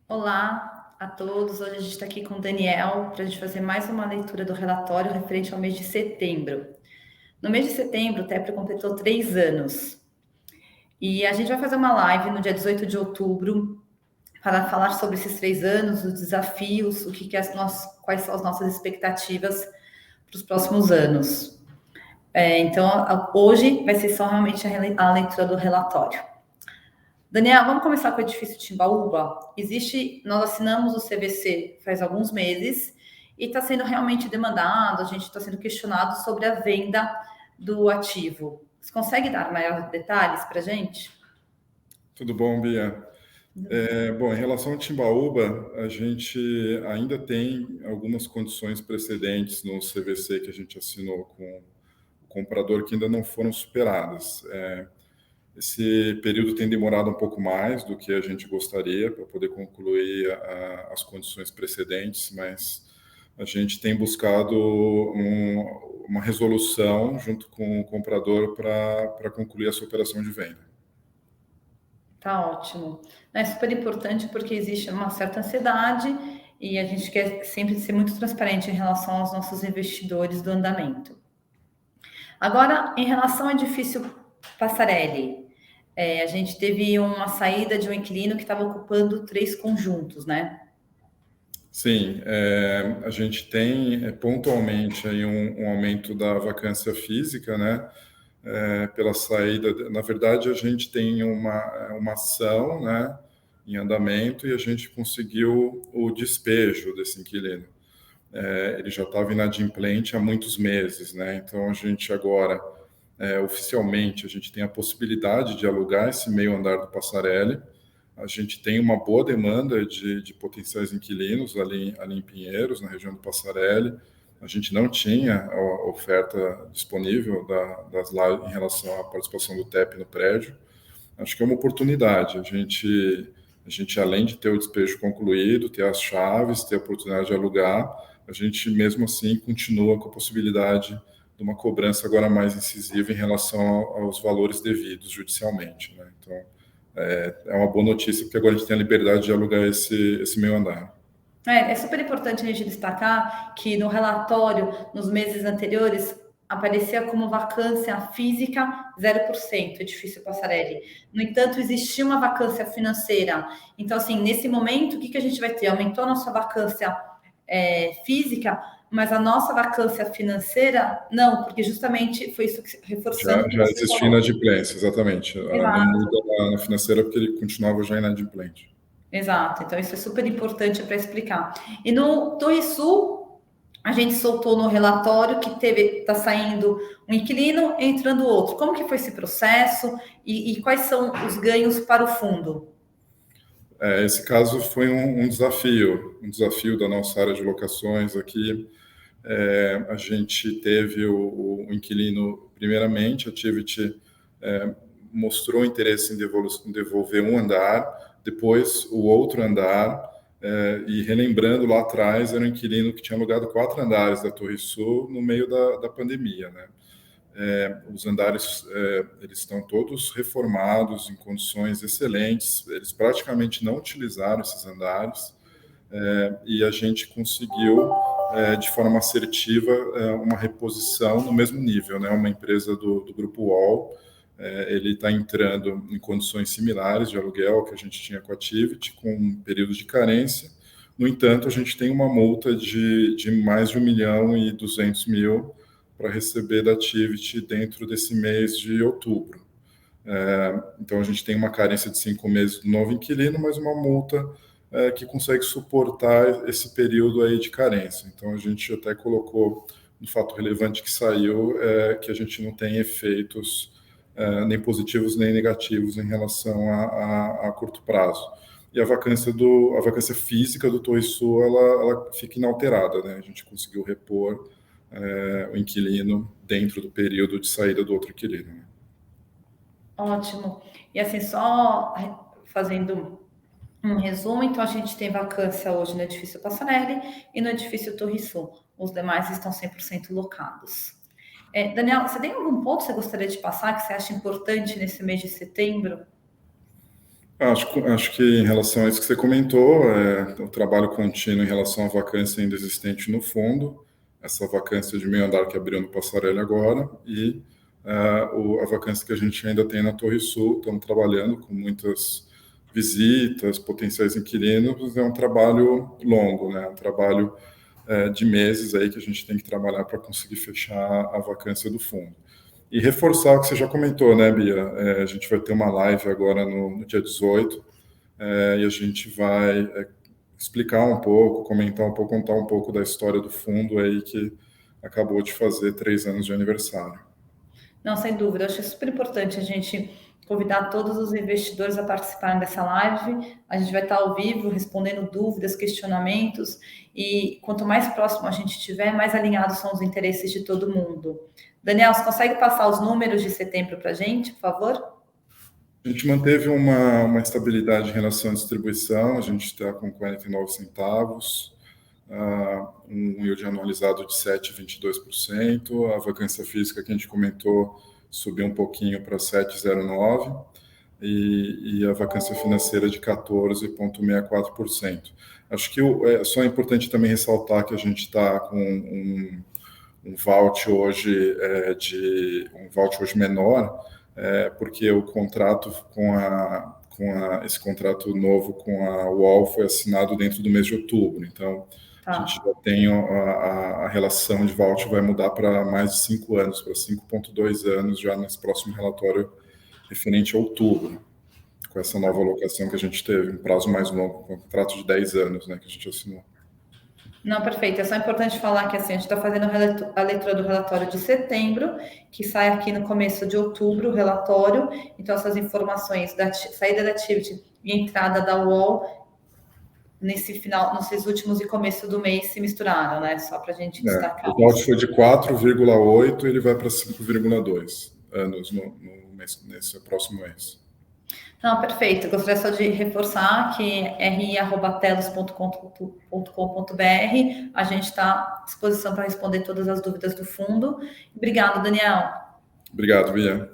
Olá a todos, hoje a gente está aqui com o Daniel para a gente fazer mais uma leitura do relatório referente ao mês de setembro. No mês de setembro, o TEPRO completou 3 anos e a gente vai fazer uma live no dia 18 de outubro para falar sobre esses 3 anos, os desafios, quais são as nossas expectativas para os próximos anos. Então, hoje vai ser só realmente a leitura do relatório. Daniel, vamos começar com o edifício Timbaúba. Nós assinamos o CVC faz alguns meses e está sendo realmente demandado, a gente está sendo questionado sobre a venda do ativo. Você consegue dar maiores detalhes para a gente? Tudo bom, Bia? Bom, em relação ao Timbaúba, a gente ainda tem algumas condições precedentes no CVC que a gente assinou com o comprador que ainda não foram superadas. Esse período tem demorado um pouco mais do que a gente gostaria para poder concluir as condições precedentes, mas a gente tem buscado uma resolução junto com o comprador para concluir essa operação de venda. Tá ótimo. É super importante porque existe uma certa ansiedade e a gente quer sempre ser muito transparente em relação aos nossos investidores do andamento. Agora, em relação ao edifício Passarelli, a gente teve uma saída de um inquilino que estava ocupando 3 conjuntos, né? Sim, a gente tem pontualmente aí um aumento da vacância física, né? Pela saída. Na verdade, a gente tem uma ação, né, em andamento e a gente conseguiu o despejo desse inquilino. Ele já estava inadimplente há muitos meses, né? Então a gente agora, oficialmente, a gente tem a possibilidade de alugar esse meio andar do Passarelli. A gente tem uma boa demanda de potenciais inquilinos ali em Pinheiros, na região do Passarelli. A gente não tinha a oferta disponível das lives em relação à participação do TEP no prédio. Acho que é uma oportunidade. A gente, além de ter o despejo concluído, ter as chaves, ter a oportunidade de alugar, a gente, mesmo assim, continua com a possibilidade de uma cobrança agora mais incisiva em relação aos valores devidos judicialmente, né? Então, é uma boa notícia, porque agora a gente tem a liberdade de alugar esse meio andar. É super importante a gente destacar que no relatório, nos meses anteriores, aparecia como vacância física 0%, edifício Passarelli. No entanto, existia uma vacância financeira. Então, assim, nesse momento, o que a gente vai ter? Aumentou a nossa vacância física, mas a nossa vacância financeira, não, porque justamente foi isso que reforçando o que Já você existia falou. inadimplência, exatamente. Não Exato. muda na financeira porque ele continuava já inadimplente. Exato, então isso é super importante para explicar. E no Torre Sul, a gente soltou no relatório que está saindo um inquilino, entrando outro. Como que foi esse processo e quais são os ganhos para o fundo? Esse caso foi um desafio da nossa área de locações aqui. A gente teve o inquilino, primeiramente, a Tivit mostrou interesse em devolver um andar, depois o outro andar, e relembrando lá atrás, era um inquilino que tinha alugado 4 andares da Torre Sul no meio da pandemia, né? Os andares eles estão todos reformados em condições excelentes, eles praticamente não utilizaram esses andares, e a gente conseguiu, de forma assertiva, uma reposição no mesmo nível, né? Uma empresa do Grupo UOL, ele está entrando em condições similares de aluguel que a gente tinha com a Tivit, com um período de carência. No entanto, a gente tem uma multa de mais de 1.200.000 para receber da Tivit dentro desse mês de outubro. Então, a gente tem uma carência de 5 meses do novo inquilino, mas uma multa que consegue suportar esse período aí de carência. Então, a gente até colocou no fato relevante que saiu, que a gente não tem efeitos nem positivos nem negativos em relação a curto prazo. E a vacância física do Torre Sul, ela fica inalterada, né? A gente conseguiu repor o inquilino dentro do período de saída do outro inquilino, né? Ótimo. E assim, só fazendo um resumo, então a gente tem vacância hoje no edifício Passarelli e no edifício Torre Sul. Os demais estão 100% locados. Daniel, você tem algum ponto que você gostaria de passar que você acha importante nesse mês de setembro? Acho que em relação a isso que você comentou, o trabalho contínuo em relação à vacância ainda existente no fundo, essa vacância de meio andar que abriu no Passarelli agora, e a vacância que a gente ainda tem na Torre Sul. Estamos trabalhando com muitas visitas, potenciais inquilinos. É um trabalho longo, né? Um trabalho de meses aí que a gente tem que trabalhar para conseguir fechar a vacância do fundo. E reforçar o que você já comentou, né, Bia? A gente vai ter uma live agora no dia 18, e a gente vai explicar um pouco, comentar um pouco, contar um pouco da história do fundo aí que acabou de fazer 3 anos de aniversário. Não, sem dúvida. Eu acho super importante a gente convidar todos os investidores a participarem dessa live. A gente vai estar ao vivo, respondendo dúvidas, questionamentos, e quanto mais próximo a gente estiver, mais alinhados são os interesses de todo mundo. Daniel, você consegue passar os números de setembro para a gente, por favor? A gente manteve uma estabilidade em relação à distribuição. A gente está com 49 centavos, um yield anualizado de 7,22%. A vacância física que a gente comentou subiu um pouquinho para 7,09%, e a vacância financeira de 14,64%. Acho que é só importante também ressaltar que a gente está com um vault hoje menor, porque o contrato esse contrato novo com a UOL foi assinado dentro do mês de outubro. Então, a gente já tem a relação de vault vai mudar para mais de 5 anos, para 5,2 anos já nesse próximo relatório referente a outubro, com essa nova alocação que a gente teve, um prazo mais longo, um contrato de 10 anos, né, que a gente assinou. Não, perfeito. É só importante falar que assim, a gente está fazendo a leitura do relatório de setembro, que sai aqui no começo de outubro, o relatório. Então, essas informações da saída da Activity e entrada da UOL, nesses últimos e começo do mês se misturaram, né? Só para a gente destacar. O vault foi de 4,8 e ele vai para 5,2 anos nesse próximo mês. Não, perfeito. Gostaria só de reforçar que ri@telos.com.br a gente está à disposição para responder todas as dúvidas do fundo. Obrigado, Daniel. Obrigado, Bia.